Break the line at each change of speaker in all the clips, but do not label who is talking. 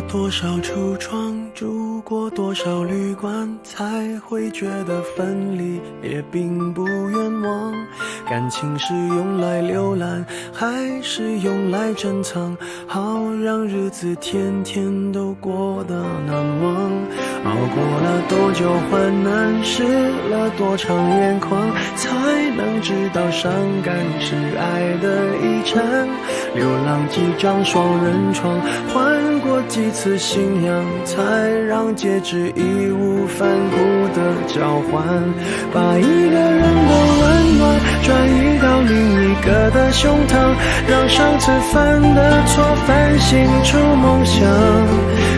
多少橱窗，住过多少旅馆，才会觉得分离也并不冤枉。感情是用来浏览，还是用来珍藏？好让日子天天都过得难忘。熬过了多久患难，湿了多长眼眶，才能知道伤感是爱的遗产。流浪几张双人床，换过几次信仰，才让戒指义无反顾的交换。把一个人的温暖转移到另一个的胸膛，让上次犯的错反省出梦想。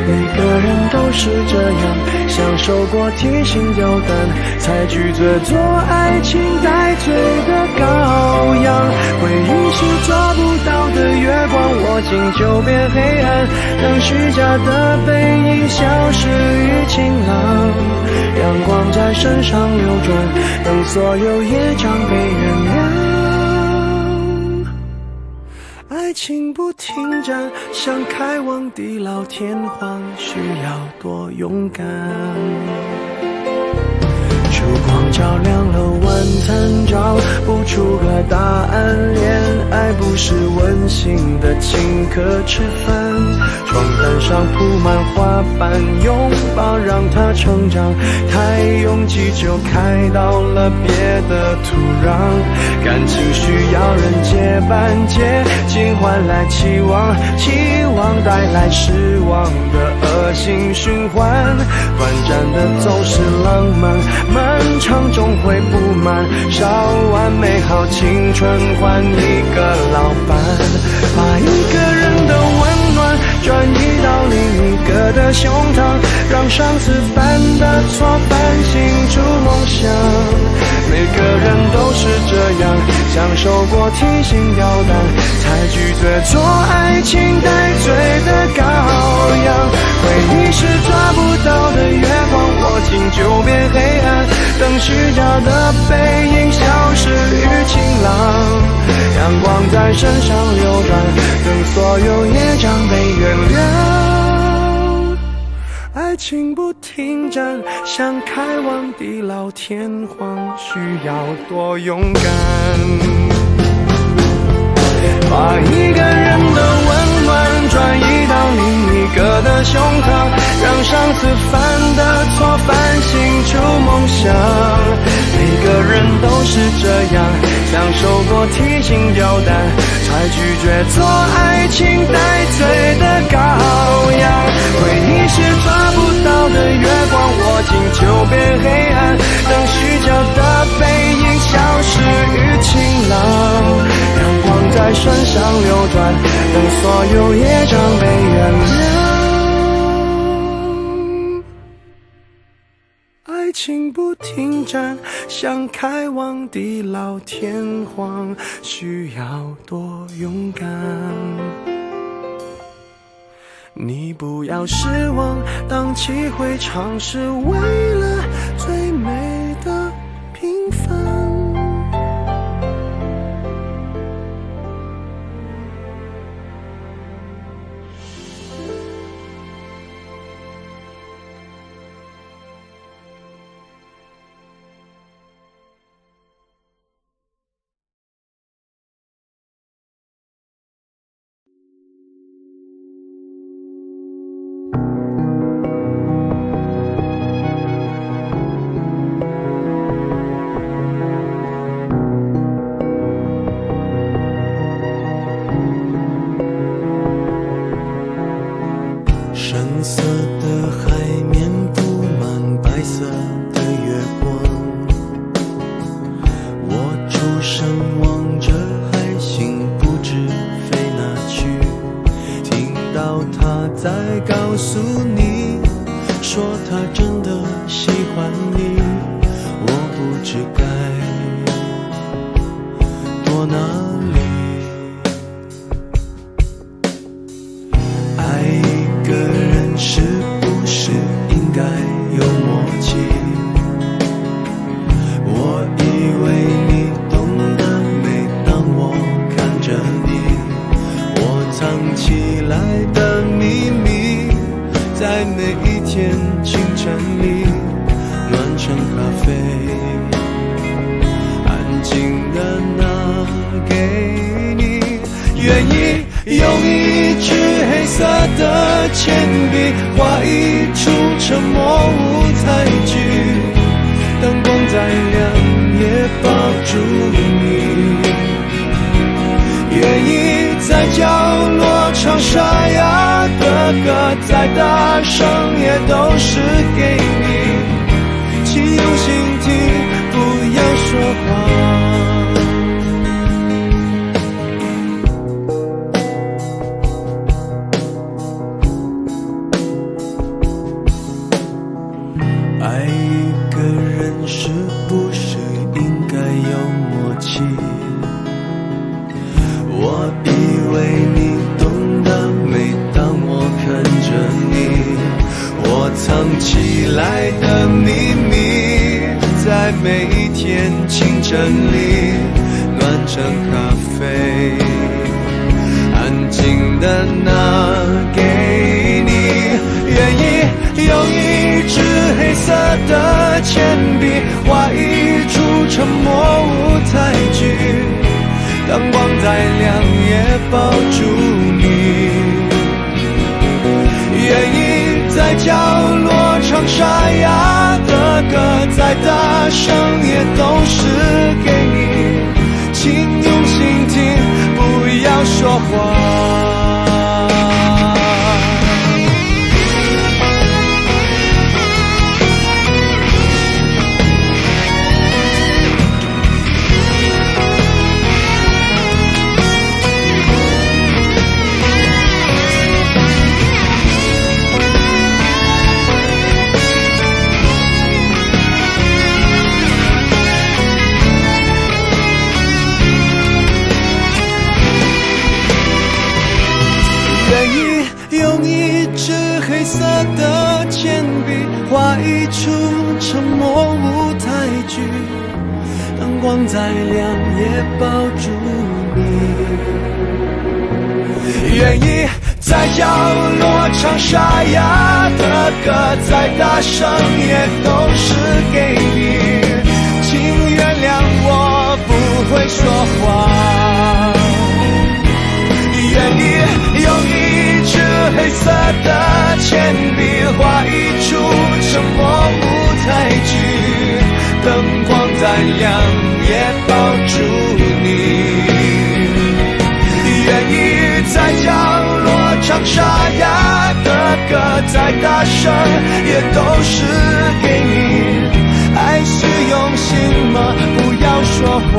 每个人都是这样，享受过提心吊胆，才拒绝做爱情带罪的羔羊。回忆是抓不到的月光，握紧就变黑暗，让虚假的背影消失于晴朗。阳光在身上流转，等所有业障被原谅。爱情不停站，想开往地老天荒，需要多勇敢。烛光照亮了晚餐，找不出个答案。恋爱不是温馨的请客吃饭，床单上铺满花瓣，拥抱让它成长。太拥挤就开到了别的土壤，感情需要人接班，接近换来期望，期望带来失望的恶性循环。短暂的总是浪漫，漫长终会不满，烧完美好青春换一个老伴。把一个人的温暖转移到另一个的胸膛，让上次犯的错反省出梦想。每个人都是这样，享受过提心吊胆，才拒绝做爱情带罪的羔羊。回忆是抓不到的月光，握紧就变黑暗，等虚假的背影消失于晴朗。阳光在身上流转，等所有业障被原谅。爱情不停站，想开往地老天荒，需要多勇敢。把一个人的温暖转移到另一个的胸膛，让上次犯的错反省出梦想。每个人都是这样，享受过提心吊胆，才拒绝做爱情带罪的羔羊。回忆是抓不到的月光，握紧就变黑暗，等虚假的背影消失于晴朗。阳光在身上流转，等所有业障被原谅。爱情不停站，想开往地老天荒，需要多勇敢。你不要失望，荡气回肠是为了最美的平凡。愿意用一支黑色的铅笔画一出沉默舞台剧，灯光再亮也抱住你，愿意在角落唱沙哑的歌，再大声也都是给你，请用心听，不要说话。爱一个人是不是应该有默契？我以为你懂得，每当我看着你，我藏起来的秘密，在每一天清晨里暖成咖啡，安静的拿给你，愿意用一支黑色的铅笔画一出沉默舞台剧，灯光再亮也抱住你，愿意在角落唱沙哑的歌，再大声也都是给你，请用心听，不要说话。黑色的铅笔画一出沉默舞台剧，灯光再亮也抱住你，愿意在角落唱沙哑的歌，再大声也都是给你，请原谅我不会说话，愿意用一支黑色的铅笔画一出沉默舞台剧，灯光再亮也抱住你，愿意在角落唱沙哑的歌，再大声也都是给你，爱是用心吗？不要说话。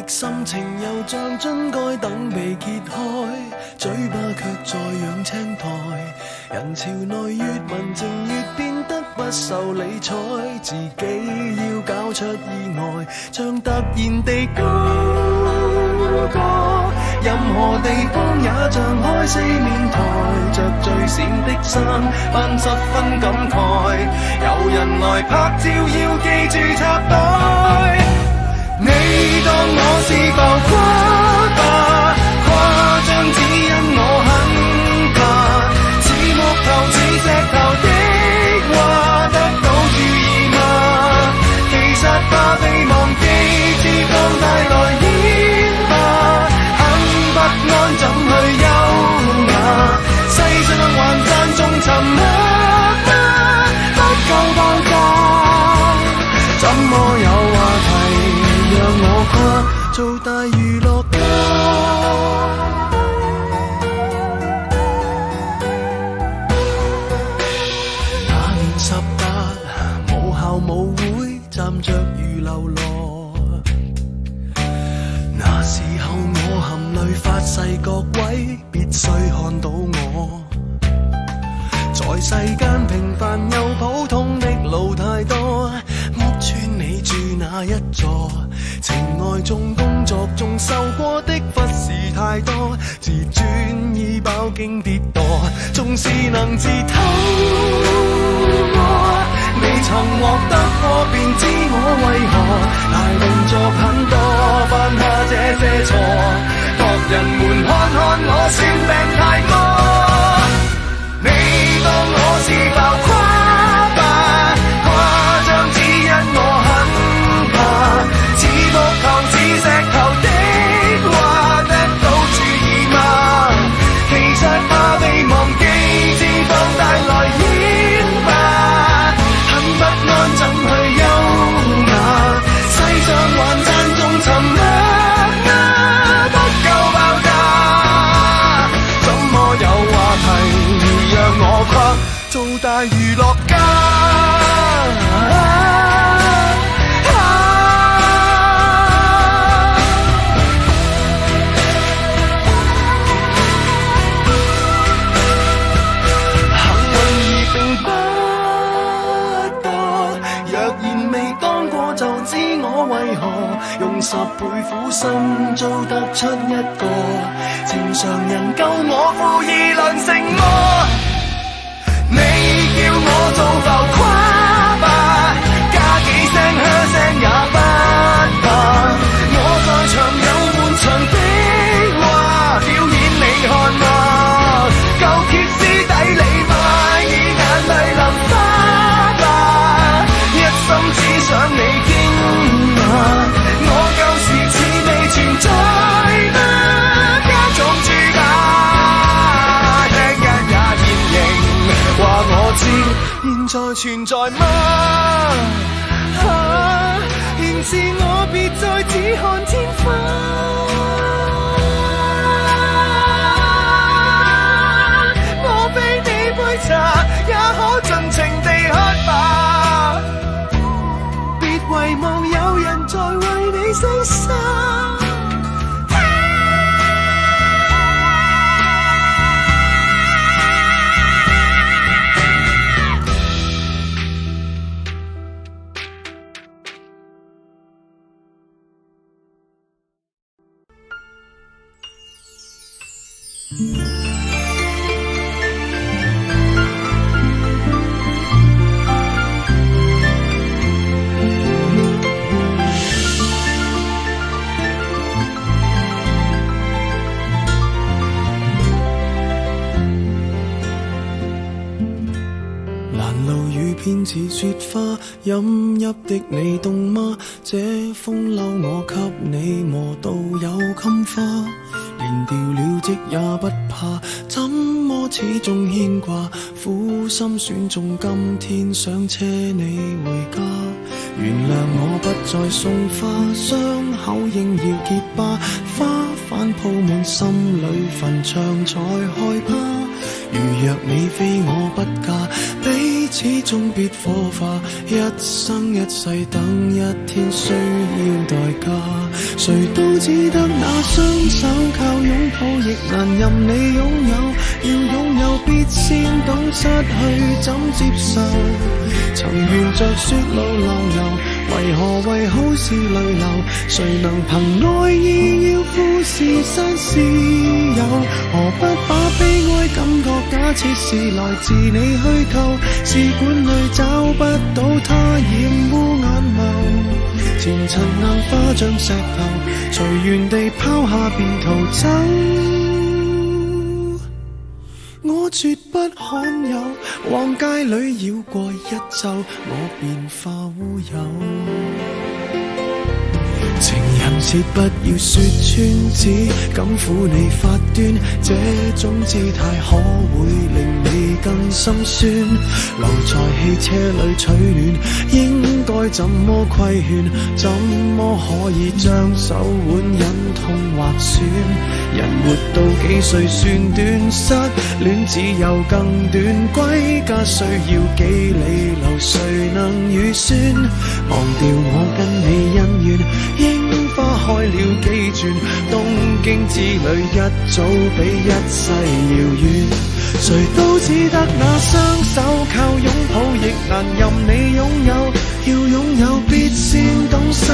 心情又像樽蓋等被揭開，嘴巴卻在養青苔。人潮內越文靜越變得不受理睬，自己要搞出意外，像突然地高歌。任何地方也像開四面台，着最閃的衫，扮十分感慨。有人來拍照要記住插袋。你當我是浮誇吧，誇張只因我很怕，似木頭似石頭的話得到注意嗎？其實怕被忘記，自放大來演。后會站着如流羅。那時候我含淚發誓各位必須看到我，在世間平凡又普通的路太多，屋邨你住哪一座？情愛中工作中受過的忽視太多，自尊已飽經跌墮，縱是能自偷摸，未曾獲得過便知我為何大動作很多，犯下這些錯，各人們看看我算病太多，你當我是浮誇吧，誇張只因我很怕，似木頭似石頭的話得到注意嗎？其實怕被忘記，只放大來演吧，很不安怎去優雅，世上還讚頌沉默不夠爆炸，怎麼有話題讓我跨做大娛樂家？用10倍苦心做得出一個正常人，夠我負義良誠麼？你叫我做浮誇吧，加幾聲噓聲也不怕，我在場有滿場的話表演你看嗎？夠歇斯底里吧，以眼淚淋花吧，一心只想你驚訝，存在嗎？家種主打，聽日也現形，話我知現在存在嗎？現自我別再只看天花，我非你杯茶，也可盡情地喝吧，別遺忘有人在為你犧牲。偏似雪花，飲泣的你凍嗎？這風褸我給你磨到有襟花，連掉了職也不怕，怎麼始終牽掛？苦心選中今天想車你回家，原諒我不再送花，傷口應要結疤，花瓣鋪滿心裏墳場才害怕。如若你非我不嫁，彼此終別火化，一生一世等一天需要代價。誰都只得那雙手靠擁抱，亦難任你擁有。要擁有必先懂失去怎接受。曾沿着雪路浪遊，為何為好事淚流？誰能憑愛意要富士山私有？何不把悲哀感覺假設是來自你虛構？試管裏找不到它，染污眼眸。前塵硬化像石頭，隨緣地拋下便逃走。我絕不罕有，往街裏繞過一晝，我便化烏有。情人節不要說穿，只敢撫你發端，這種姿態可會令你更心酸。留在汽車裏取暖，應該怎么规劝？怎么可以将手腕忍痛划損？人活到幾歲算短？失戀只有更短，歸家需要幾里路，誰能預算？忘掉我跟你恩怨，櫻花開了幾轉，東京之旅一早比一世遙遠。誰都只得那雙手，靠擁抱亦難任你擁有。要擁有必先懂失去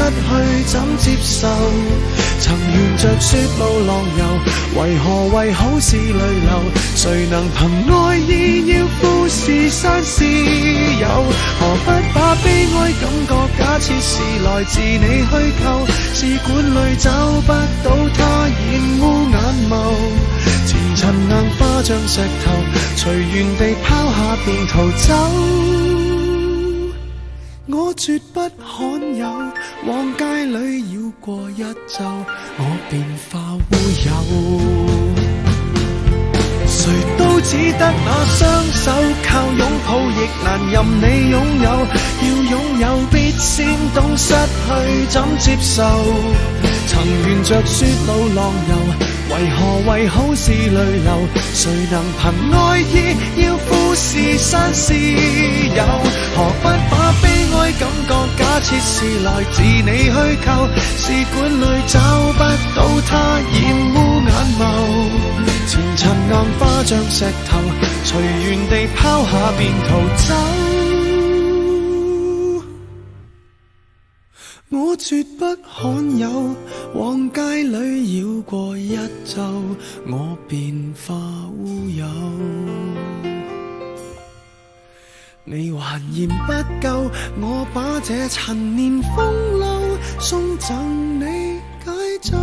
怎接受。曾沿着雪路浪遊，為何為好事淚流？誰能憑愛意要富士山私有？何不把悲哀感覺假設是來自你虛構？試管裏找不到它，染污眼眸。前塵硬化像石頭，隨緣地拋下便逃走。我絕不罕有，往街裏繞過一晝，我便化烏有。誰都只得那雙手，靠擁抱亦難任你擁有。要擁有必先懂失去怎接受。曾沿着雪路浪遊，為何為好事淚流？誰能憑愛意要富士山私有？何不把悲哀感覺假設是來自你虛構？試管裏找不到它，染污眼眸。前塵硬化像石頭，隨緣地拋下便逃走。我絕不罕有，往街裏繞過一晝，我便化烏有。你還嫌不夠，我把這陳年風流送贈你解咒。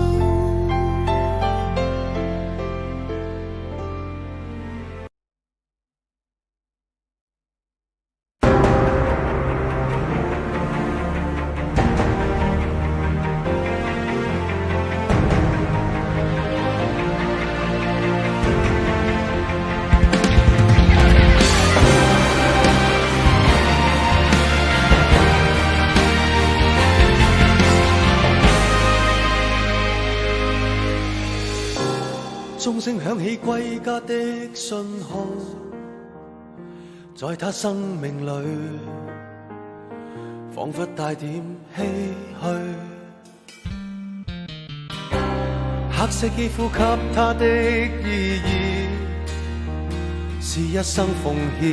鐘聲響起歸家的信號，在他生命裏彷彿帶點唏噓。黑色肌膚給他的意義是一生奉獻，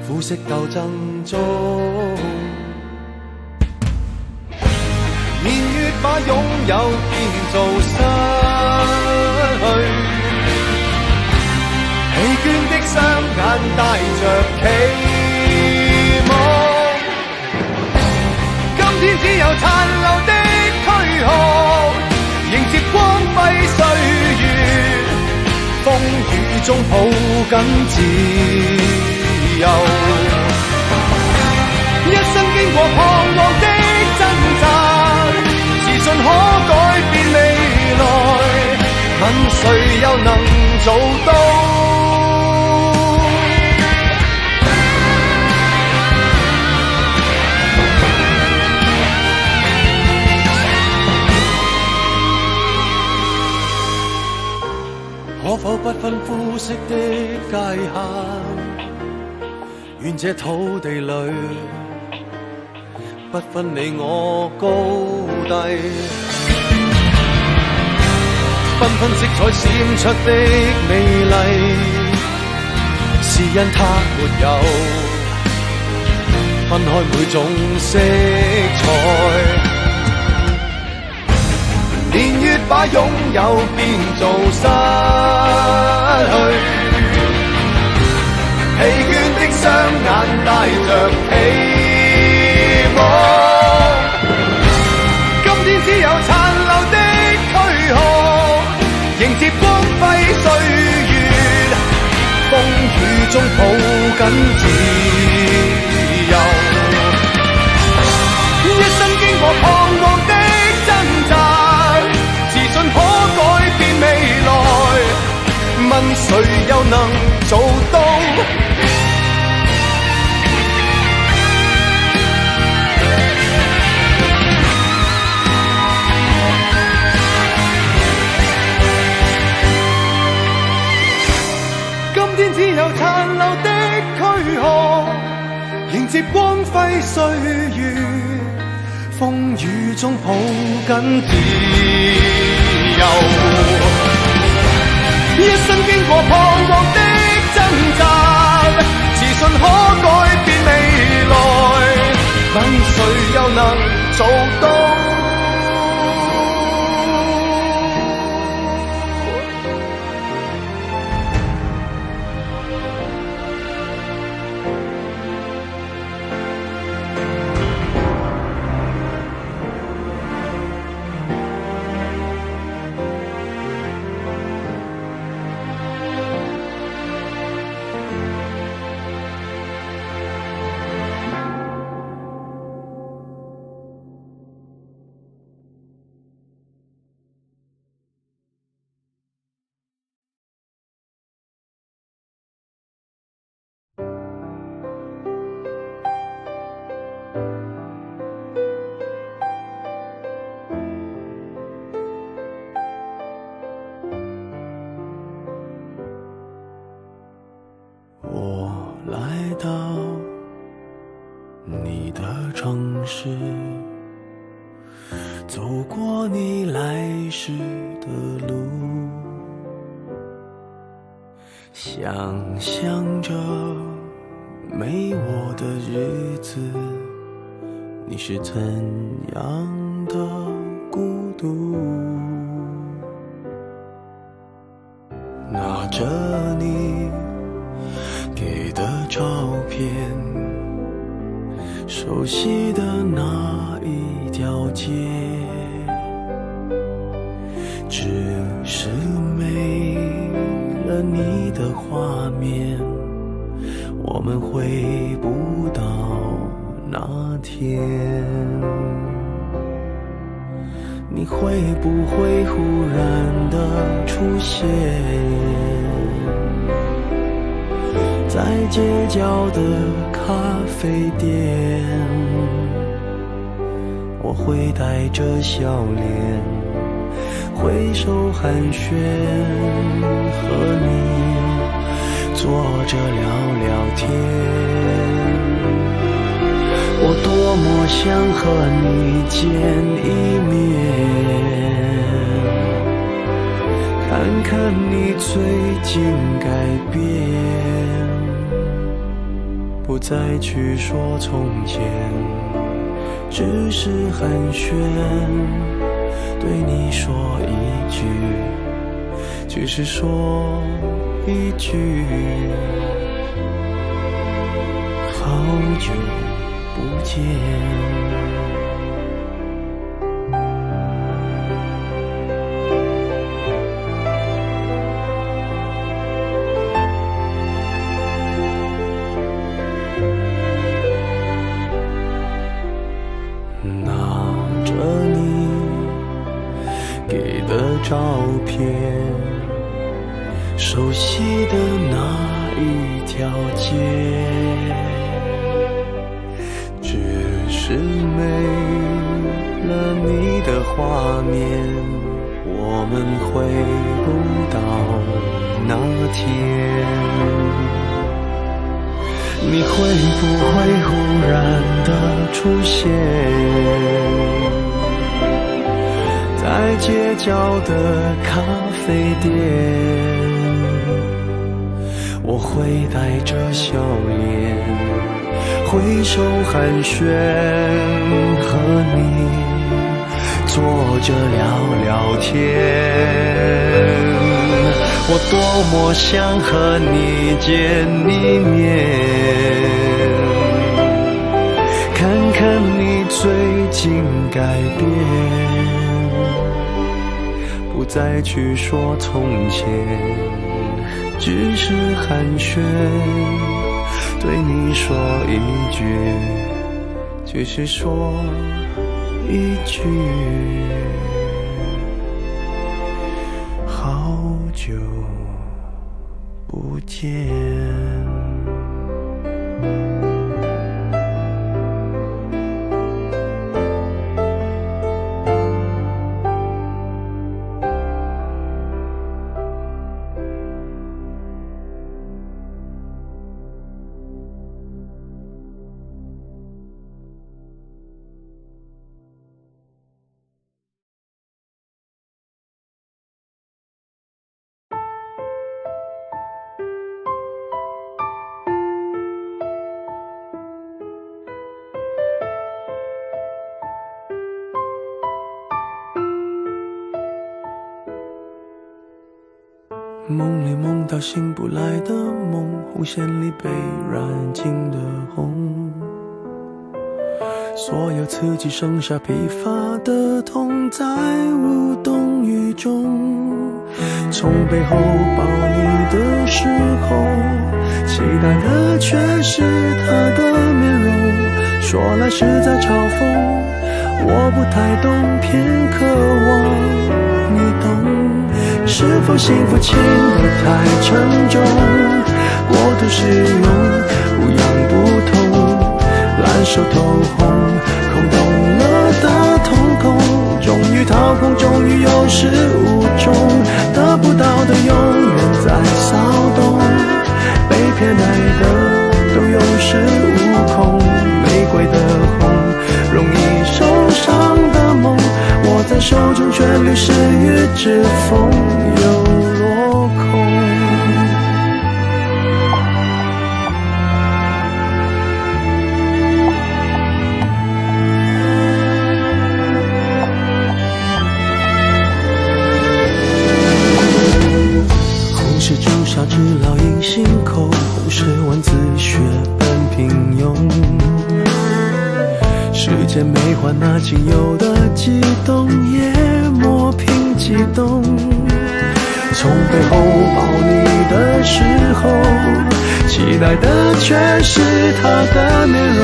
膚色鬥爭中年月把擁有變做失去，疲倦的雙眼帶着期望，今天只有殘留的軀殼，迎接光輝歲月，風雨中抱緊自由，一生經過彷徨的掙扎，自信可改變未來，問誰又能做到？可否不分膚色的界限，願這土地裏不分你我高低，繽紛色彩閃出的美麗，是因它沒有分開每種色彩。年月把擁有變做失去，疲倦的雙眼帶着期望，今天只有殘留的軀殼，迎接光輝歲月，風雨中抱緊自由，一生經過彷徨的掙扎，自信可改變未來，問誰又能做到？岁月，风雨中抱紧自由。一生经过彷徨的挣扎，自信可改变未来，问谁又能做到？我来到你的城市，走过你来时的路，想象着没我的日子，你是怎样的孤独。拿着你给的照片，熟悉的那一条街，只是没了你的画面，我们回不到那天。你会不会忽然的出现在街角的咖啡店？我会带着笑脸挥手寒暄，和你坐着聊聊天。我多么想和你见一面，看看你最近改变，不再去说从前，只是寒暄，对你说一句，只是说一句，好久不见。拿着你给的照片，熟悉的那一条街，只是没了你的画面，我们回不到那天。你会不会忽然的出现在街角的咖啡店？我会带着笑脸挥手寒暄，和你坐着聊聊天。我多么想和你见一面，看看你最近改变，不再去说从前，只是寒暄，对你说一句，只是说一句，好久不见。梦里梦到醒不来的梦，红线里被染尽的红，所有刺激剩下疲乏的痛，在无动于衷。从背后抱你的时候，期待的却是他的面容，说来是在嘲讽，我不太懂，偏渴望你懂。是否幸福轻得太沉重，过度使用不痒不痛，烂熟透红，空洞了的瞳孔，终于掏空，终于有始无终，得不到的永远在骚动，被偏爱的都有恃无恐，玫瑰的红，容易受伤的梦，握在手中却流失于指缝，又落空。红是朱砂痣烙印心口，红是文字血本平庸，时间没还那仅有的悸动，也磨平激动。从背后抱你的时候，期待的却是他的面容，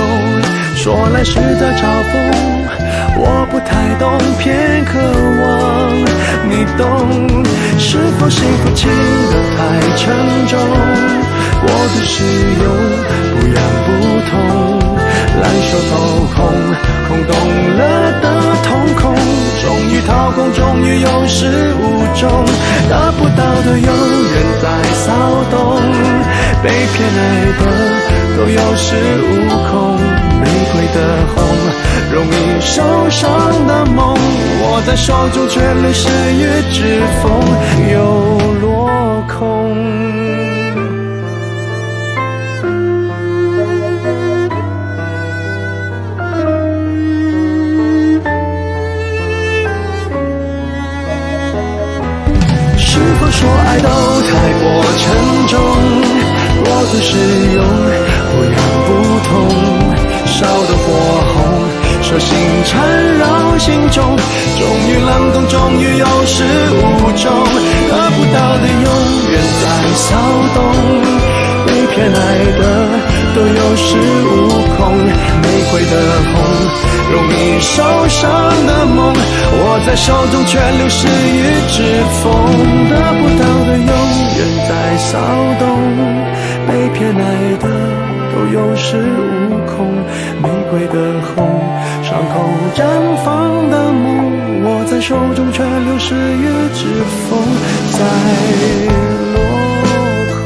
说来是在嘲讽，我不太懂，偏渴望你懂。是否幸福轻得太沉重，过度使用不痒不痛，烂熟透空，空洞了的瞳孔，终于掏空，终于有始无终，得不到的永远在骚动，被偏爱的都有恃无恐，玫瑰的红，容易受伤的梦，握在手中却流失于指缝，又落空。说爱都太过沉重，过度使用不痒不痛，烧得火红，手心缠绕心中，终于冷冻，终于有始无终，得不到的永远在骚动，被偏爱的都有恃无恐，玫瑰的红，容易受伤的梦，握在手中却流失于指缝，得不到的永远在骚动，被偏爱的都有恃无恐，玫瑰的红，伤口绽放的梦，握在手中却流失于指缝，在落空。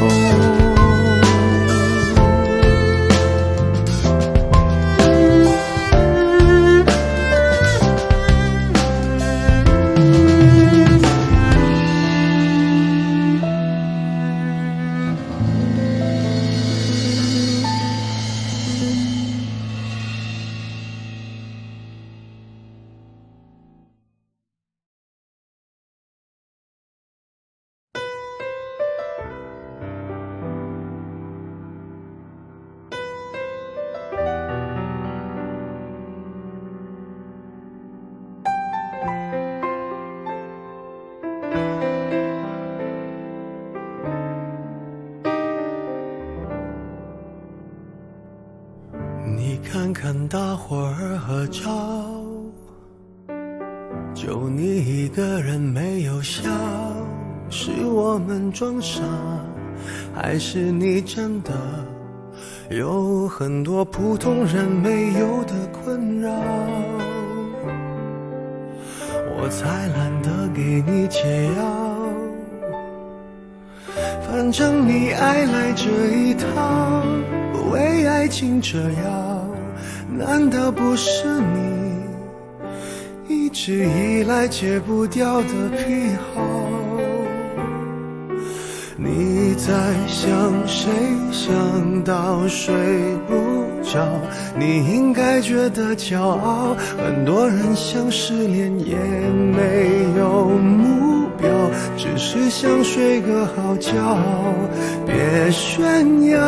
你看看大伙儿合照，就你一个人没有笑，是我们装傻，还是你真的有很多普通人没有的困扰？我才懒得给你解药，反正你爱来这一套，为爱情折腰，难道不是你一直以来戒不掉的癖好？你在想谁，想到睡不着，你应该觉得骄傲。很多人想失恋也没有目标，只是想睡个好觉。别炫耀，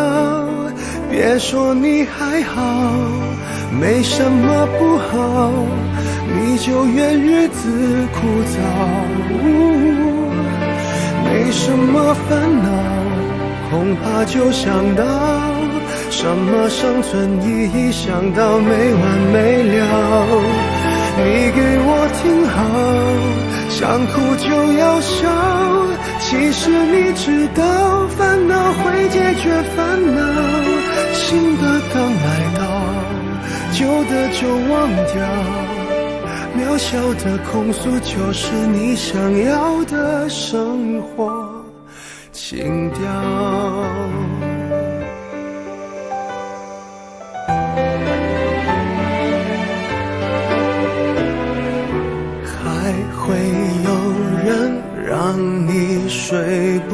别说你还好，没什么不好，你就怨日子枯燥。没什么烦恼，恐怕就想到什么生存意义，想到没完没了。你给我听好，想哭就要笑，其实你知道烦恼会解决烦恼，新的刚来到，旧的就忘掉，渺小的控诉就是你想要的生活情调。还会有人让你睡不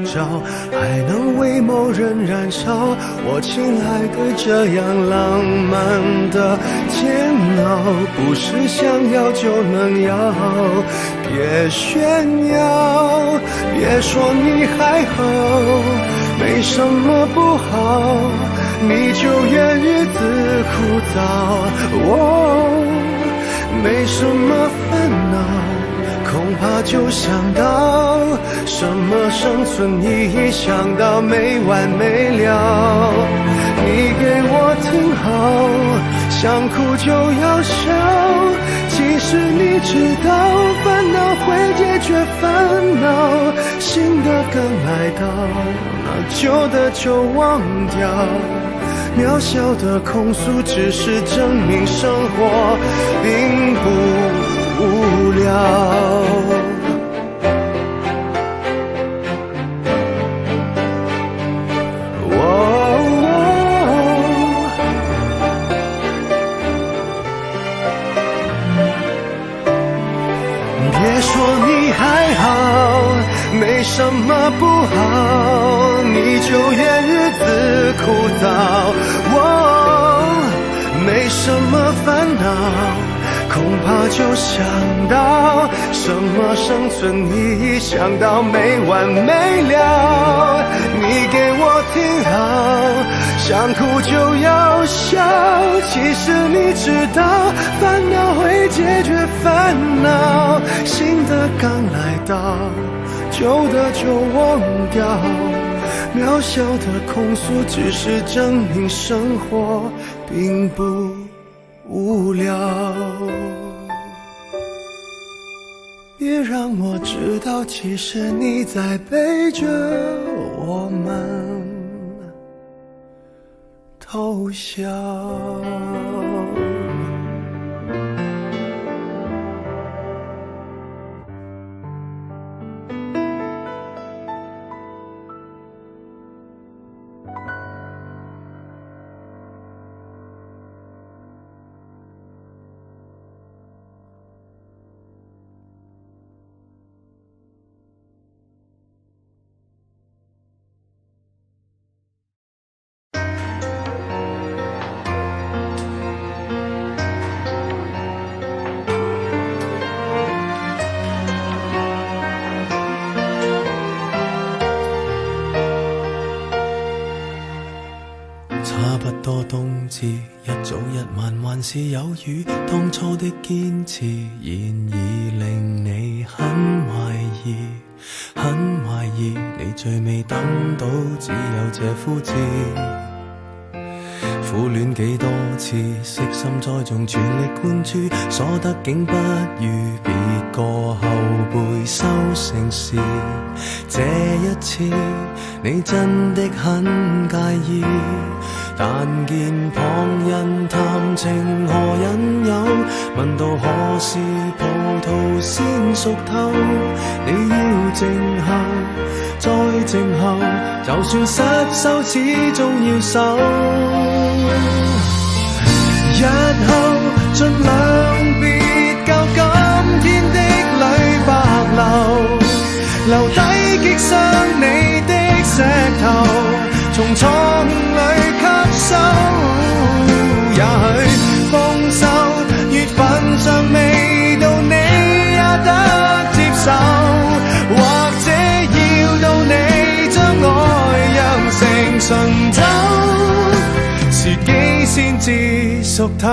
着，还能为某人燃烧，我亲爱的这样浪漫的煎熬，不是想要就能要。别炫耀，别说你还好，没什么不好，你就怨日子枯燥。没什么烦恼，恐怕就想到什么生存意义，想到没完没了。你给我听好，想哭就要笑，其实你知道烦恼会解决烦恼，新的刚来到，那旧的就忘掉，渺小的控诉只是证明生活并不无聊。别说你还好，没什么不好，你就怨日子枯燥。没什么烦恼，恐怕就想到什么生存意义，想到没完没了。你给我听好，想哭就要笑，其实你知道烦恼会解决烦恼，新的刚来到，旧的就忘掉，渺小的控诉只是证明生活并不无聊。别让我知道，其实你在背着我们偷笑。
差不多冬至，一早一晚還是有雨，當初的堅持現已令你很懷疑，很懷疑你最未等到，只有這枯枝。苦戀幾多次，悉心栽種，全力灌注，所得竟不如別個後輩收成時。這一次你真的很介意，但見旁人談情何引誘，問到何時葡萄先熟透，你要靜候，再靜候，就算失手始終要守。日後盡量別教今天的淚白流，留低擊傷你的石頭，從錯誤裏吸收。熟透。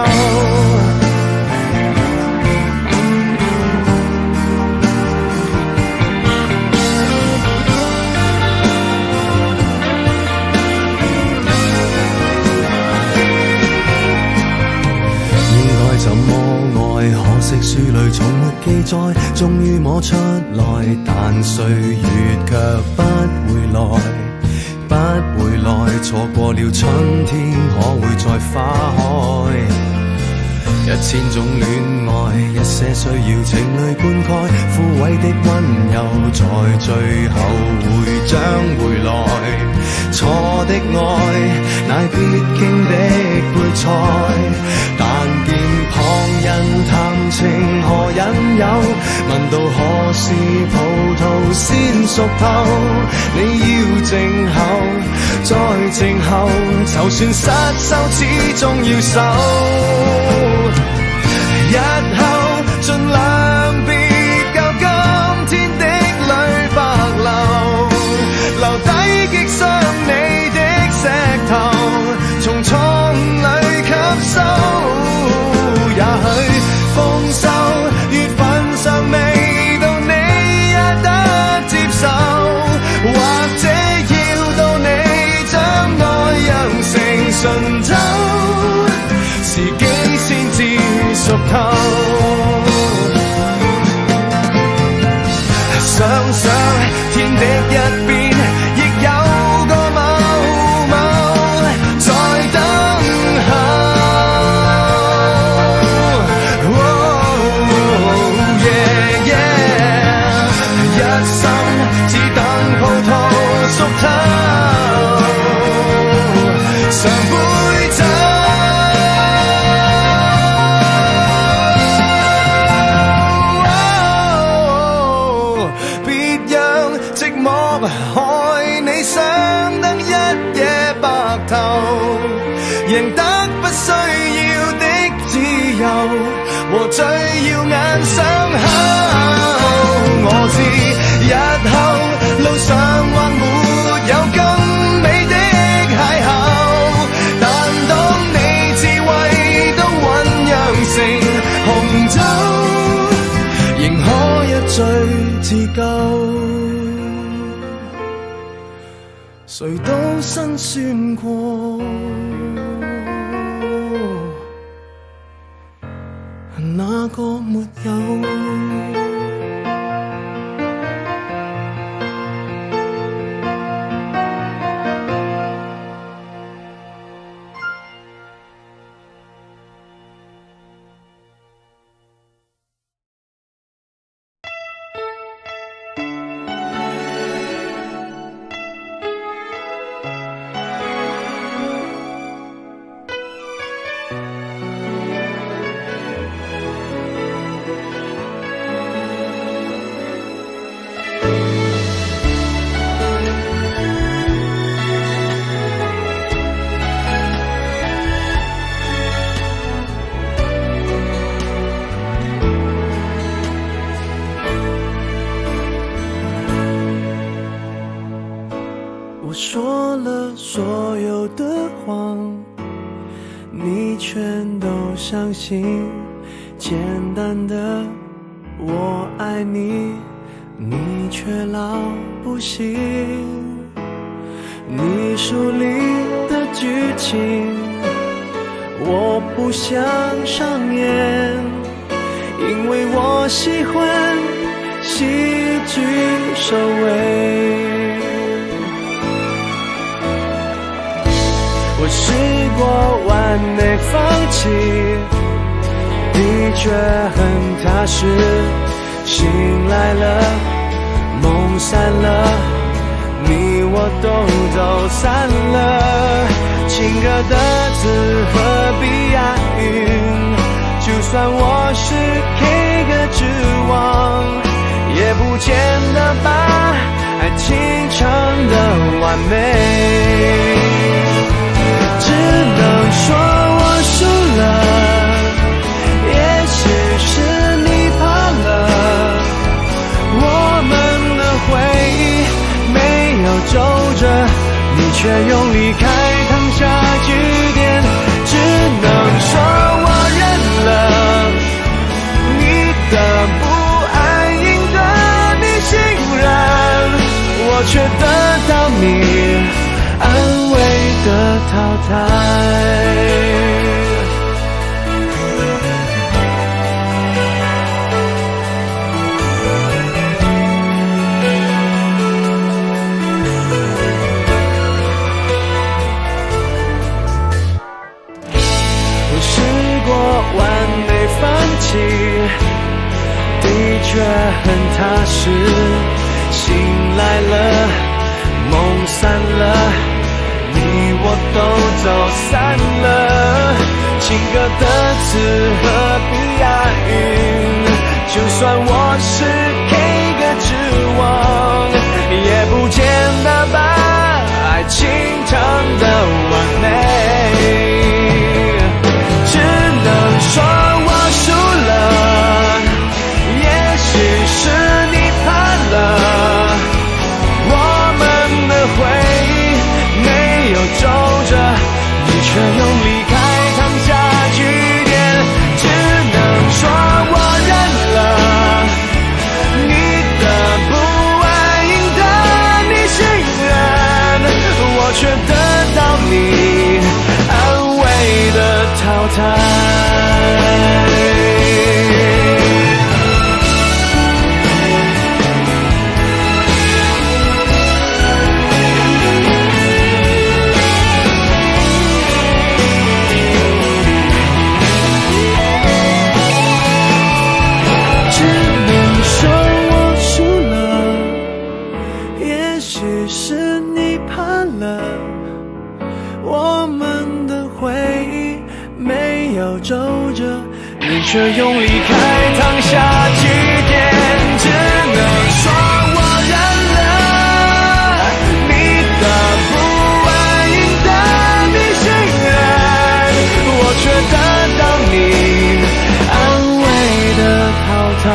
怎麼愛？可惜書裏從沒記載，終於摸出來，但歲月卻不會來，不會來。錯過了春天，可會再花開？1000種戀愛，一些需要情淚灌溉，枯萎的溫柔在最後會將回來。錯的愛，乃必經的配菜，但見旁人談情何引誘，問到何時葡萄先熟透，你要靜候，再靜候，就算失手始終要守。日後盡量別教今天的淚白流，留低擊傷你的石頭，從錯誤裏吸收。也許豐收月份尚未到，你也得接受，或者要到你將愛釀成醇酒，時機先至熟透。想想天的一邊，亦有個某某在等候。一生只等葡萄熟透，上杯酒。別讓寂寞害你想得一夜白頭，贏得不需要的自由和最耀眼傷口。我知日後路上或沒有更美的邂逅，但當你智慧都醖釀成紅酒，仍可一醉自救。誰都辛酸過，哪個沒有？我说了所有的谎，你全都相信。简单的我爱你，你却老不信。你书里的剧情，我不想上演，因为我喜欢戏剧收尾。我试过完美放弃，的确很踏实。醒来了，梦散了，你我都走散了。情歌的字何必押韵？就算我是 K 歌之王，也不见得把爱情唱得完美。只能说我输了，也许是你怕了，我们的回忆没有皱褶，你却用离开烫下句点。只能说
淘汰。完美放弃的确很踏实，醒来了，梦散了，你我都走散了，情歌的词何必押韵，就算我是 K 歌之王，也不见得把爱情唱得完美，说我输了，也许是你怕了，我们的回忆没有皱着，你却用离开烫下句点，只能说我认了，你的不安赢得你信任，我却得到你安慰的淘汰。皱着，你却用离开烫下句点，只能说我认了，你的不安赢得你信任，我却得到你安慰的淘汰。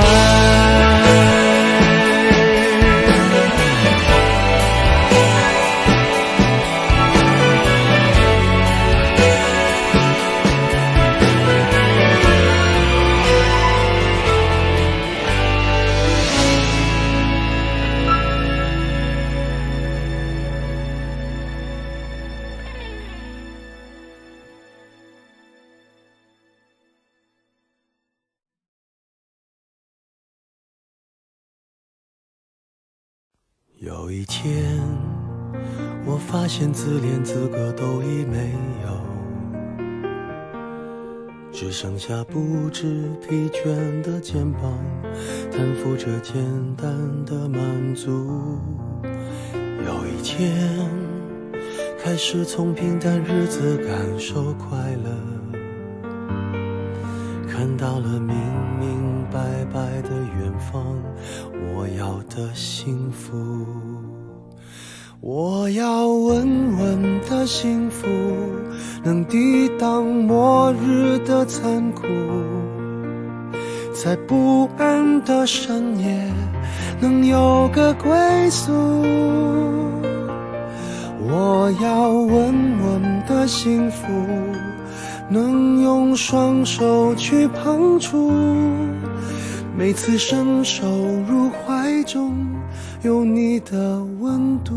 有一天，我发现自怜资格都已没有，只剩下不知疲倦的肩膀，担负着简单的满足。有一天，开始从平淡日子感受快乐，看到了明明白白的远方，我要的幸福，我要稳稳的幸福，能抵挡末日的残酷，在不安的深夜能有个归宿。我要稳稳的幸福，能用双手去碰触，每次伸手入怀中有你的温度。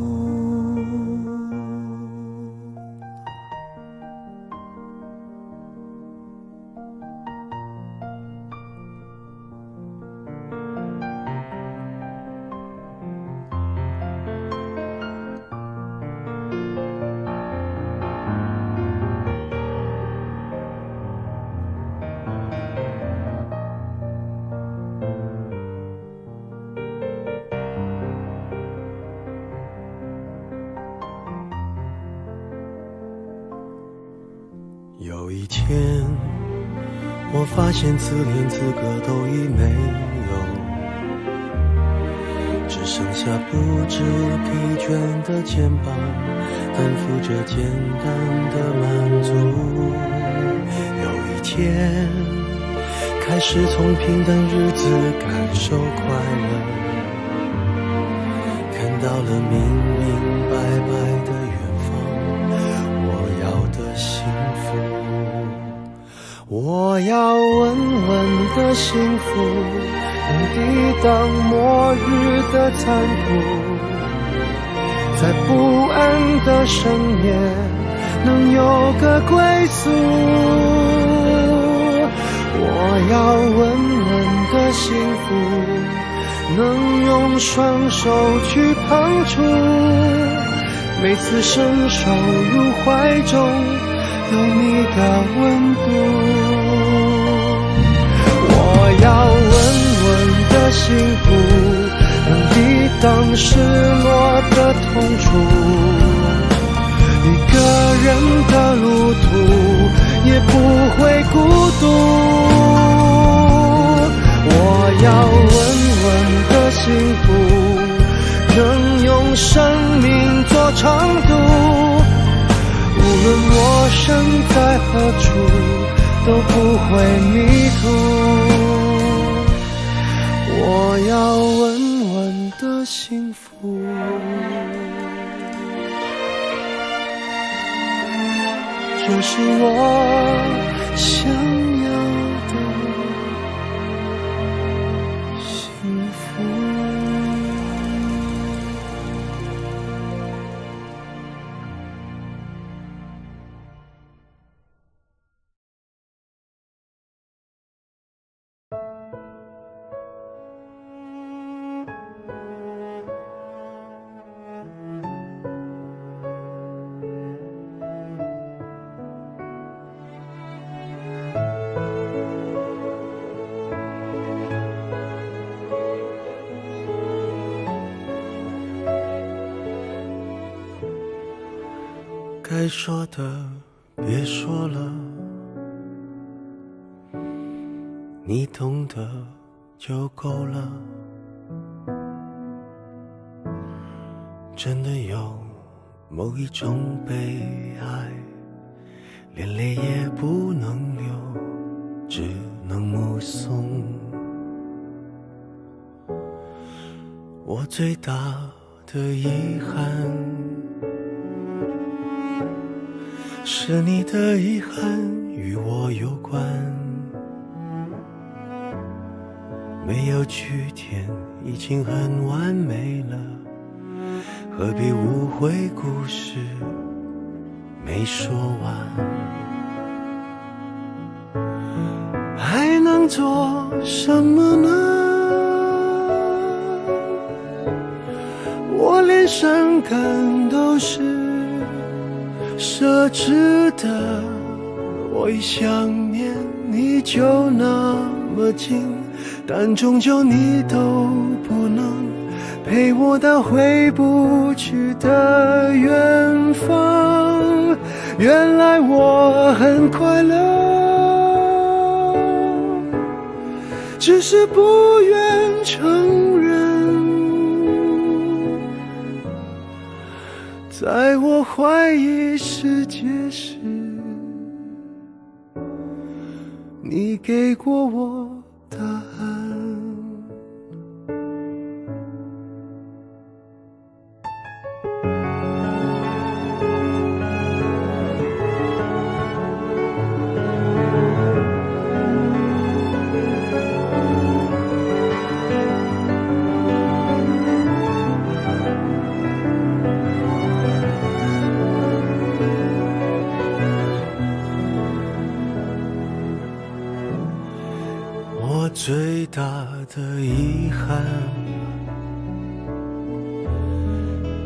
有一天，我发现自怜资格都已没有，只剩下不知疲倦的肩膀，担负着简单的满足。有一天，开始从平淡日子感受快乐，看到了明明白白的远方，我要的幸福。我要稳稳的幸福，能抵挡末日的残酷，在不安的深夜
能有个归宿。我要稳稳的幸福，能用双手去碰触，每次伸手入怀中有你的温度。我要稳稳的幸福，能抵挡失落的痛楚，一个人的路途也不会孤独。我要稳稳的幸福，能用生命做长度，无论我身在何处都不会迷途。我要稳稳的幸福，这是我想要的幸福。该说的别说了，你懂得就够了。真的有某一种悲哀，连泪也不能流，只能目送。我最大的遗憾，是你的遗憾与我有关，没有句点已经很完美了，何必误会故事没说完。还能做什么呢？我连伤感都是奢侈的，我一想念你就那么近，但终究你都不能陪我到回不去的远方。原来我很快乐，只是不愿承认。在我怀疑世界时，你给过我答案。最大的遗憾，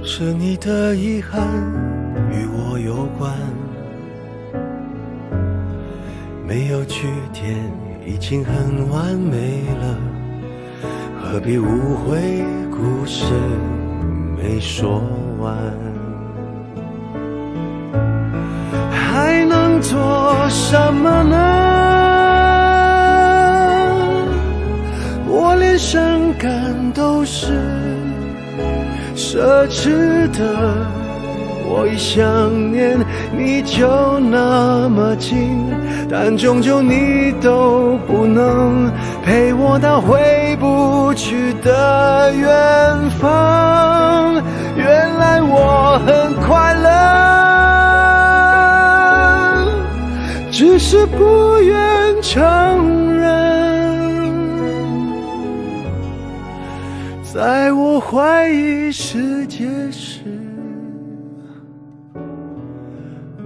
是你的遗憾与我有关，没有句点已经很完美了，何必误会故事没说完。还能做什么呢？我连伤感都是奢侈的，我一想念你就那么近，但终究你都不能陪我到回不去的远方。原来我很快乐，只是不愿承认。在我怀疑世界时，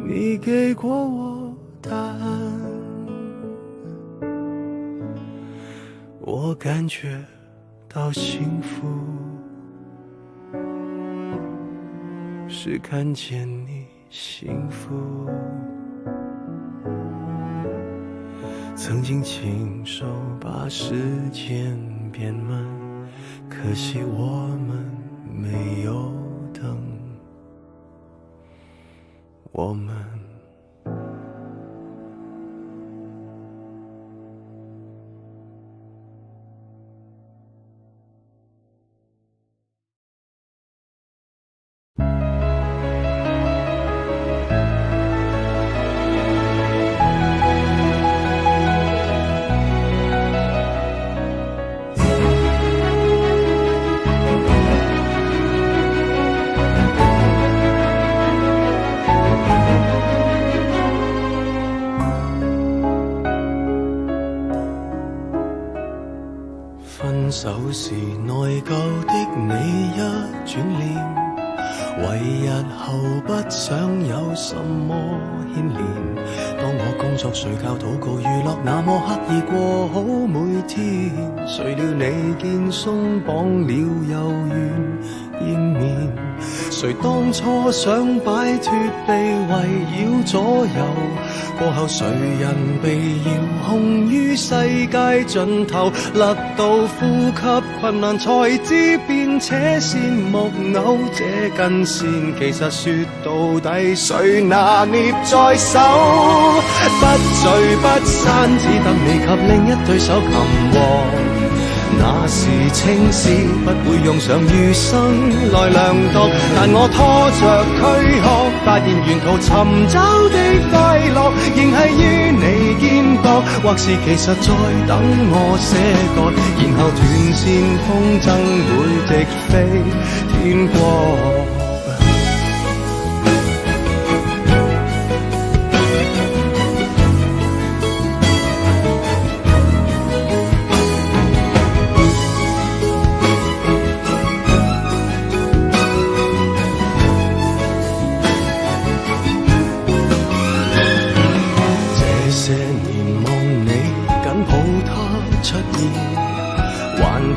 你给过我答案，我感觉到幸福是看见你幸福，曾经亲手把时间变慢，可惜我们没有等，我们分手时内疚的你一转脸，为日后不想有什么牵连。当我工作睡觉祷告娱乐那么刻意过好每天，谁料你见松绑了又愿见面。谁当初想摆脱被围绕左右，过后谁人被遥控于世界尽头，勒到呼吸困难才知变且线木偶，这根线其实说到底谁拿捏在手，不聚不散只得你及另一对手擒获，那是青丝不会用上余生来量度，但我拖着躯壳发现沿途寻找的快乐仍系于你肩膊，或是其实在等我写歌，然後斷線風箏會直飛天國。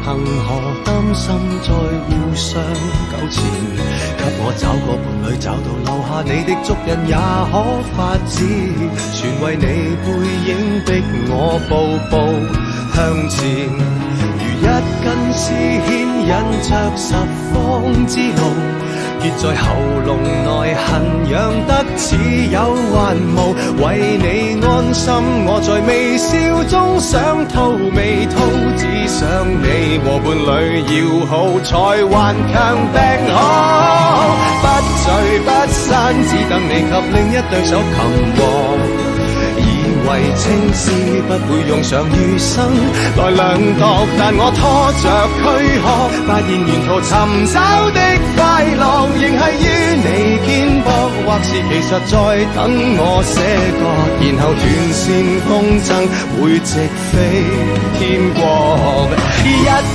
憑何擔心再互相糾纏，給我找個伴侶，找到留下你的足印也可發展，全為你背影逼我步步向前，如一根絲牽引着十方之路，結在喉嚨內痕癢得似有還無，為你安心我在微笑中想吐未吐，只想你和伴侶要好才還強病好，不聚不散只等你及另一對手擒獲，以為青絲不會用上餘生來量度，但我拖着軀殼發現沿途尋找的快樂仍係於你肩膊，或是其實在等我寫歌，然後斷線風箏會直飛天國，一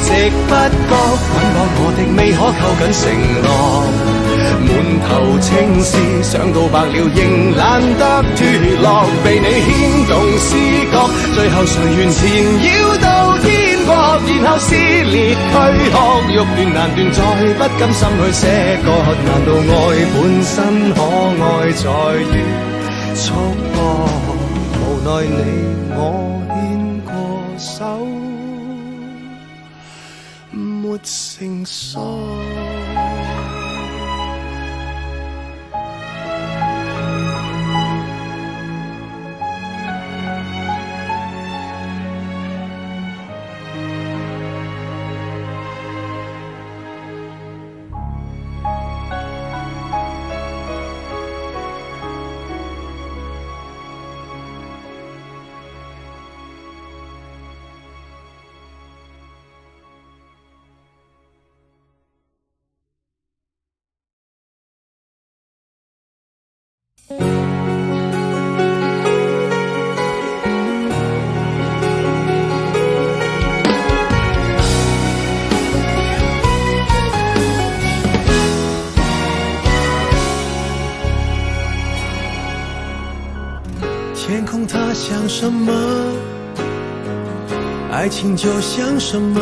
直不覺捆綁我的未可扣緊承諾，滿頭青絲想到白了仍懶得脫落，被你牽動思覺，最後誰願纏繞到天國，然後撕裂軀殼，欲斷難斷再不甘心去寫歌，難道愛本身可愛在於束縛，無奈你我牽過手沒成熟。
什么？爱情就像什么？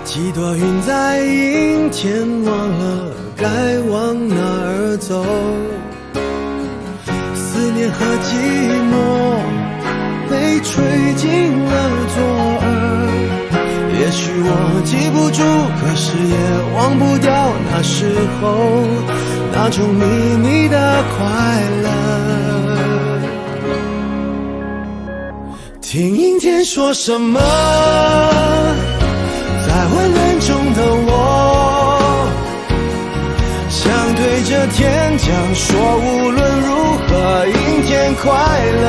几朵云在阴天，忘了该往哪儿走。思念和寂寞被吹进了左耳。也许我记不住，可是也忘不掉那时候那种秘密的快乐。听阴天说什么，在昏暗中的我，想对着天讲说，无论如何阴天快乐，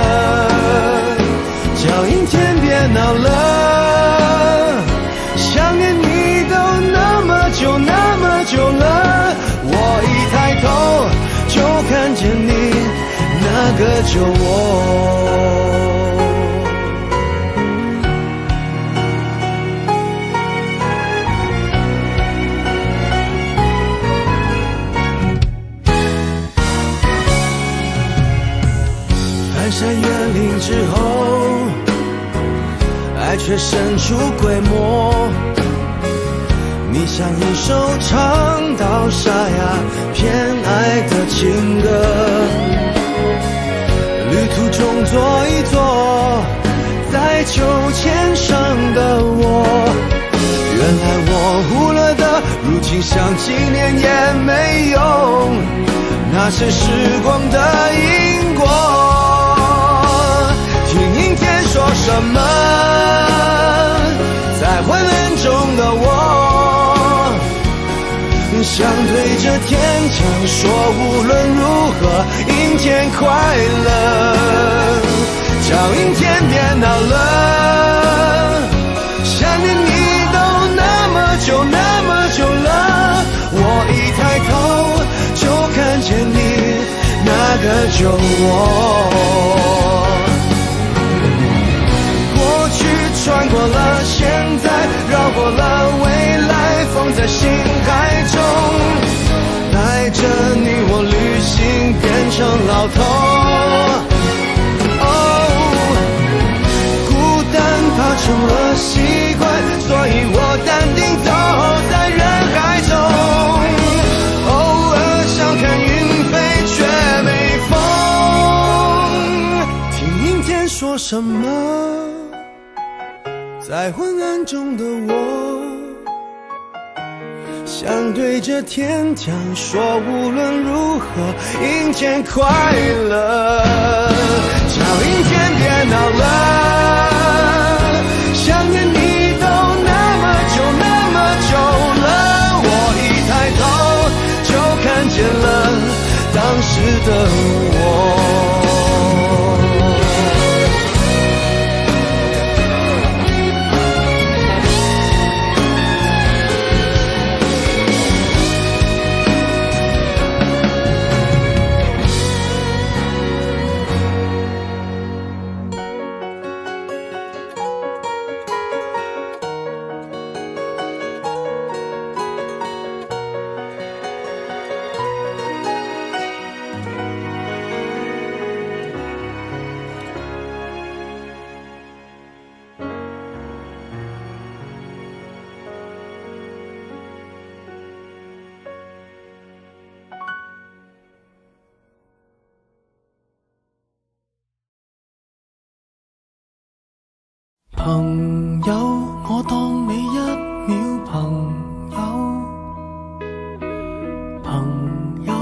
叫阴天别闹了，想念你都那么久那么久了，我一抬头就看见你那个旧我。翻山越岭之后，爱却生出鬼魔。你像一首唱到沙哑偏爱的情歌，旅途中坐一坐，在秋千上的我，原来我忽略的，如今想纪念也没用，那是时光的因果。听阴天说什么，在昏暗中的我，想对着天讲说，无论如何阴天快乐，叫阴天别闹了，想念你都那么久那么久了，我一抬头就看见你那个旧我。穿过了现在，绕过了未来，放在心海中，带着你我旅行变成老头。孤单怕成了习惯，所以我淡定走在人海中，偶尔想看云飞却没风。听阴天说什么，在昏暗中的我，想对着天讲说，无论如何阴天快乐，叫阴天别闹了，想念你都那么久那么久了，我一抬头就看见了当时的我。朋友，我當你一秒朋友，朋友，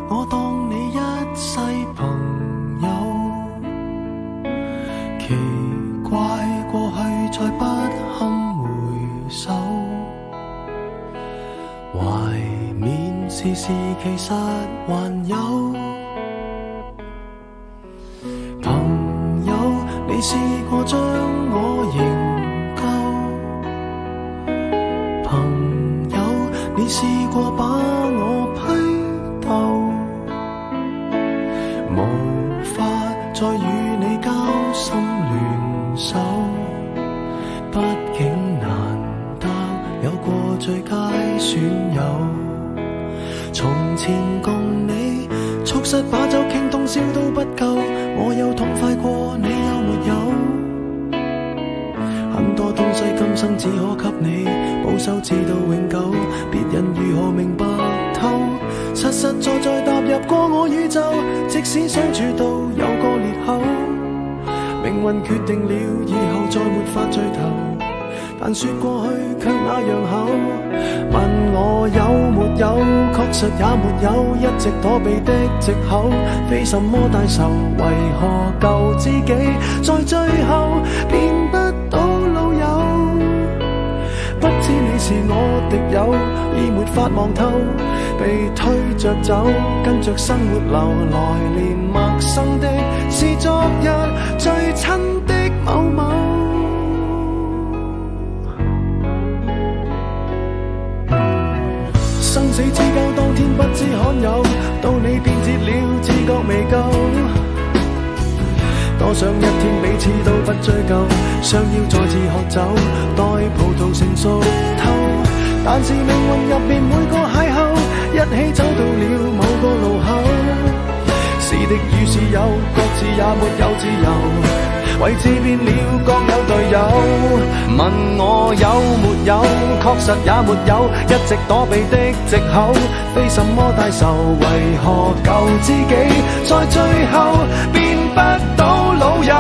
我當你一世朋友。奇怪，過去再不堪回首，懷緬時時其實還有。朋友，你試過將我營救，朋友，你試過把我批鬥，無法再與你交心聯手，畢竟難得有過最佳損友。從前共你促膝把酒傾通宵都不夠，我有痛快過，你有沒有？很多東西今生只可給你保守至到永久，別人如何明白透？實實在在踏入過我宇宙，即使相處到有個裂口，命運決定了以後再沒法聚頭，但說過去卻那樣厚。問我有沒有，確實也沒有，一直躲避的藉口，非什麼大仇，為何舊知己在最後變不到老友？不知你是我敵友，已沒法望透，被推着走，跟着生活流，來年陌生的是昨日最親的某某。生死之交當天不知罕有，到你變節了自覺未夠，多想一天彼此都不追究，相邀再次喝酒，待葡萄成熟透。但是命運入面每個邂逅，一起走到了某個路口，是敵與是友，各自也沒有自由，位置變了各有隊友。問我有沒有，確實也沒有，一直躲避的藉口，非什麼大仇，為何舊知己在最後變不到老友？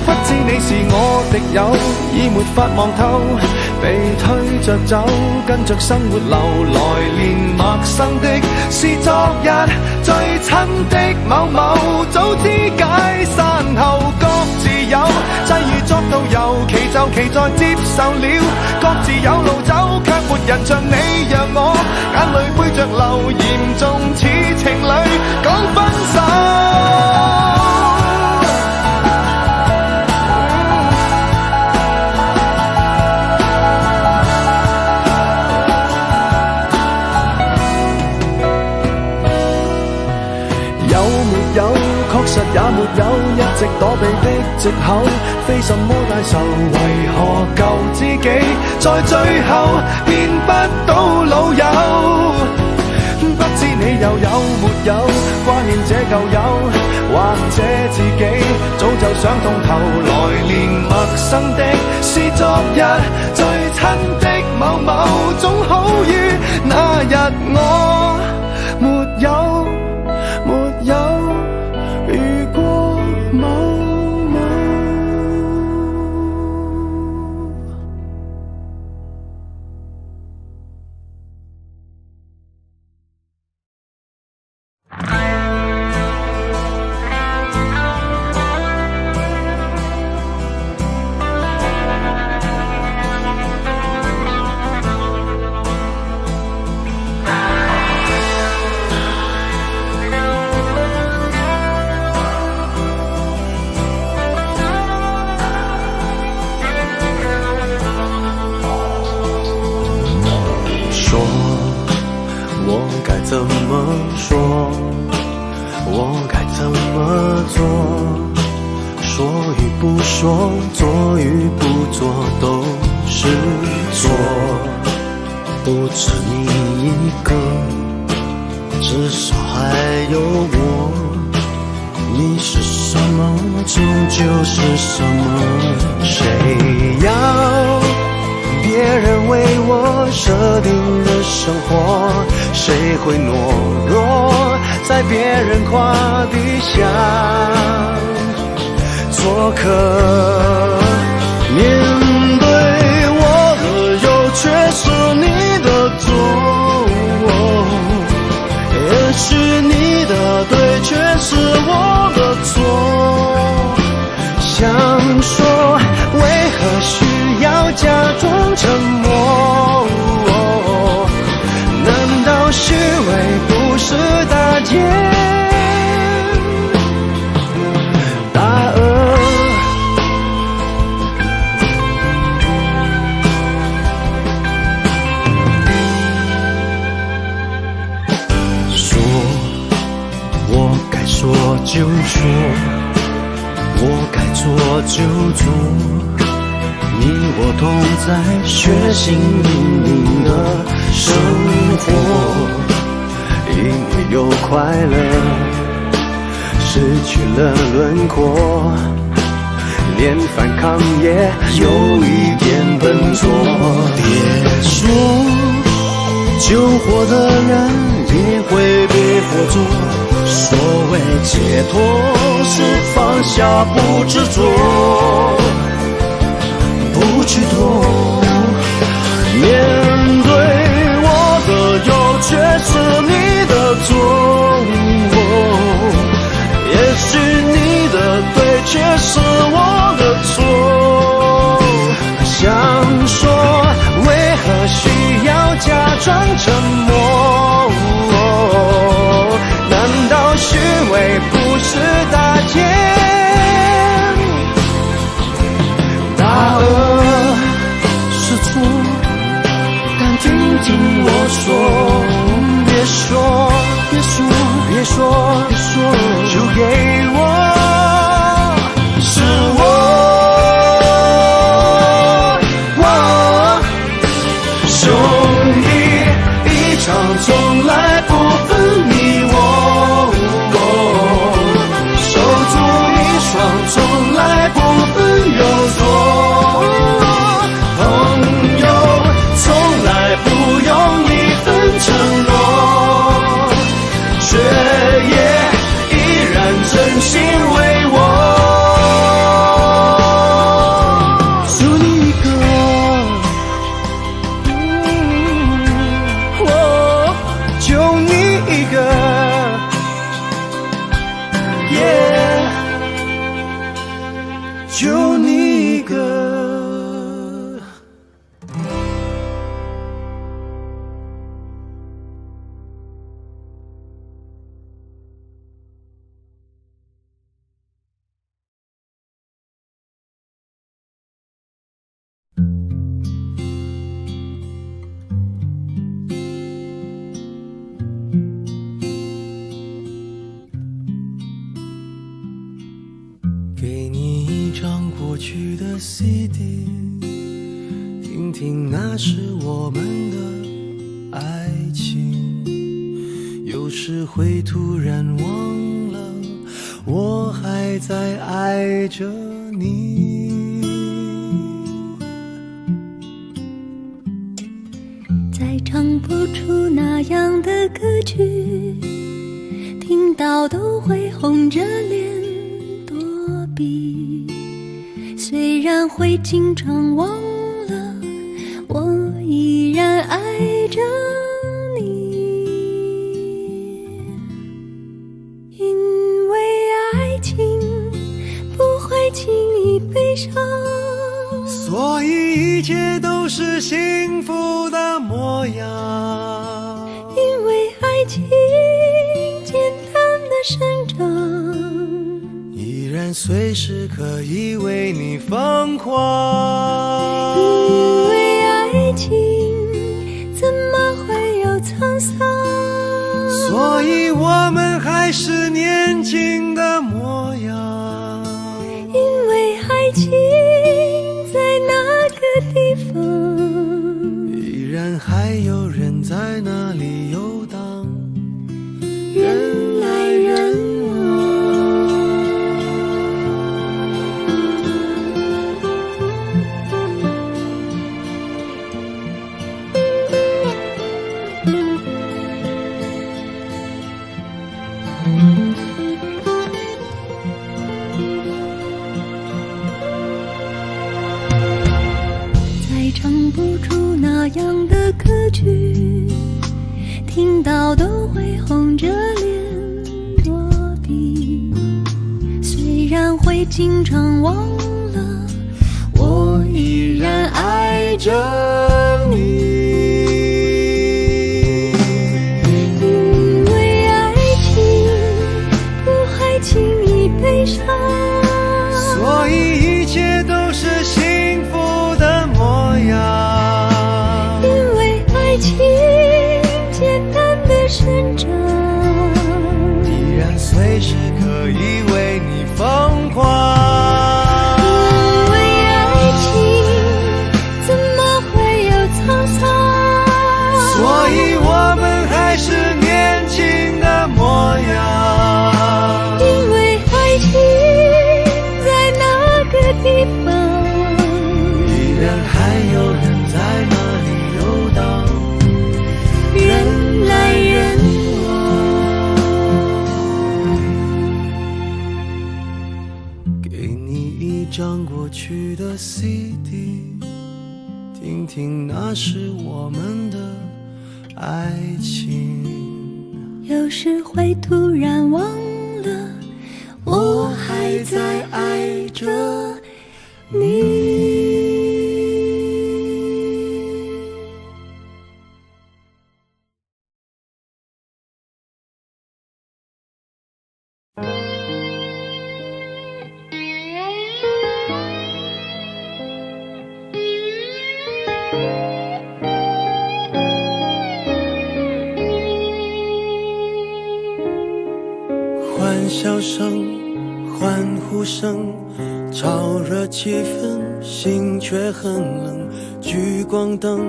不知你是我敵友，已沒法望透，被推着走，跟着生活流，來年陌生的是昨日最親的某某，早知解散後各自有，際遇作導遊，其就其在接受了，各自有路走，卻沒人像你讓我眼淚背着流，嚴重似情侶講分手。確實也沒有，一直躲避的藉口，非什麼大仇，為何舊知己在最後變不到老友？不知你又有沒有掛念這舊友，或者自己早就想通透，來年陌生的是昨日最親的某某，總好於那日我沒有沒有遇過某某。
怎么说？我该怎么做？说与不说，做与不做都是错。不止你一个，至少还有我。你是什么，终究是什么。谁要别人为我设定的生活？谁会懦弱在别人胯底下做客？面对我的有却是你的错，也许你的对却是我的错。想说为何需要假装沉默？难道虚伪不是大奸大恶？说我该说就说，我该做就做，你我同在血腥淋漓的生活，因为有快乐，失去了轮廓，连反抗也有一点笨拙。
别说救活的人也会被活捉，所谓解脱是放下不执着，不去躲。面对我的有却是你的错，也许你的对却是我的错。
想说为何需要假装沉默，难道虚伪不是大奸大恶
是错，但听听我说，别说，别说，
别说，
别说，
就给我，是我兄弟一场，从来不分你我，手足一双，从来不分有错，朋友从来不用一分承诺，却也依然真心为我。
就你一个，
就你一个，就你一个。
给你一张过去的 CD， 听听那是我们的爱情。有时会突然忘了，我还在爱着你。
再唱不出那样的歌曲，听到都会红着脸躲避。虽然会经常忘了，我依然爱着你。因为爱情不会轻易悲伤，
所以一切都是幸福的模样。
因为爱情简单的生长，
依然随时可以为你疯狂。
因为爱情怎么会有沧桑，
所以我们还是年轻的模样。
因为爱情在那个地方，
依然还有人在那里游荡，
人来人往。再唱不出那样的歌曲，听到都会红着脸躲避。虽然会经常忘了，我依然爱着你。因为爱情不会轻易悲伤，
所以一切都是幸福的模样。
因为爱情简单的生长，
依然随时可以为你疯狂。去的 CD， 听听那是我们的爱情。
有时会突然忘了，我还在爱着你。
欢笑声，欢呼声，炒热气氛，心却很冷。聚光灯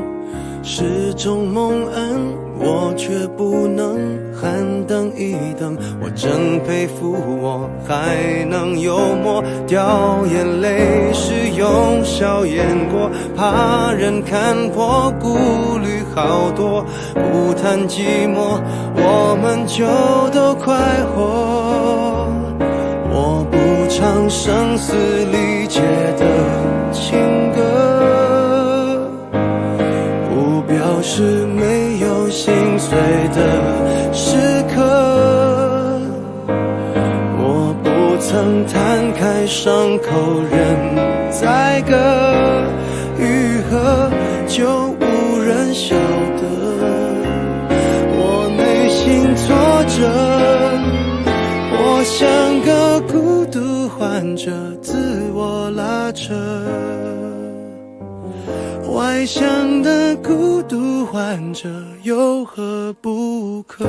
是种蒙恩，我却不能喊等一等。我真佩服我还能幽默，掉眼泪是用笑掩过，怕人看破，顾虑好多，不谈寂寞，我们就都快活。我不唱声嘶力竭的情歌，不表示没有心碎的时刻。我不曾摊开伤口任宰割，愈合就无人晓得。我内心挫折，我像个孤独患者，自我拉扯。外向的孤独患者有何不可？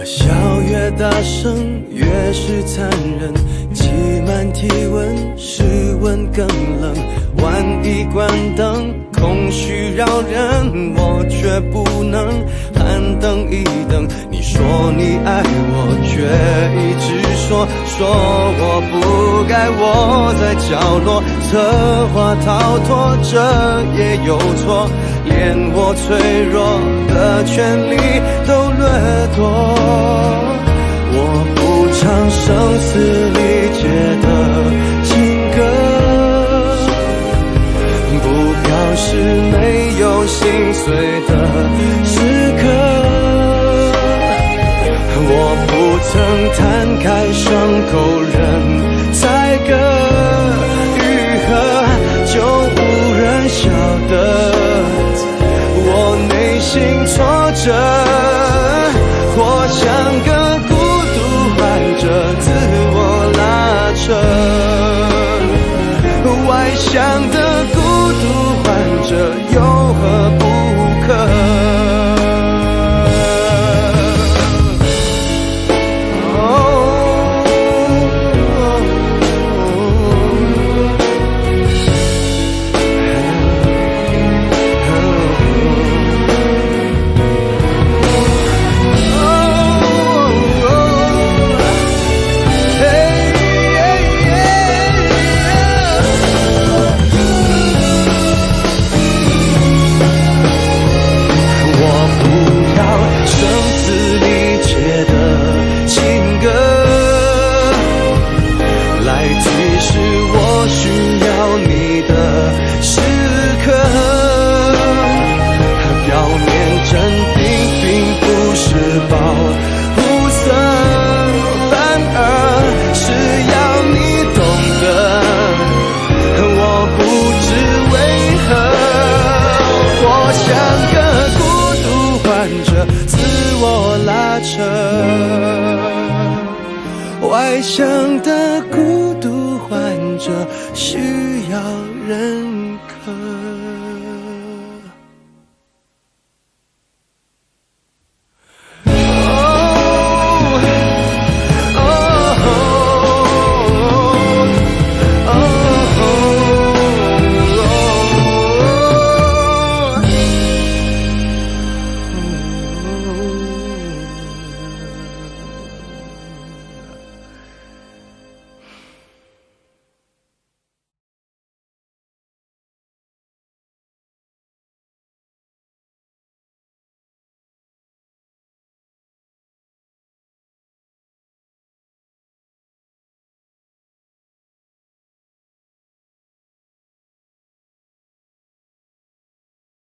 笑越大声越是残忍，挤满体温，室温更冷。万一关灯，空虚扰人，我却不能喊等一等。你说你爱我，却一直说我不该窝在角落，策划逃脱，这也有错，连我脆弱的权利都掠夺。我不唱声嘶力竭的情歌，不表示没有心碎的时刻。我不曾摊开伤口任宰割，愈合就无人晓得。我内心挫折，我像个孤独患者，自我拉扯。外向的孤独患者有何不可？外向的孤独患者需要认可。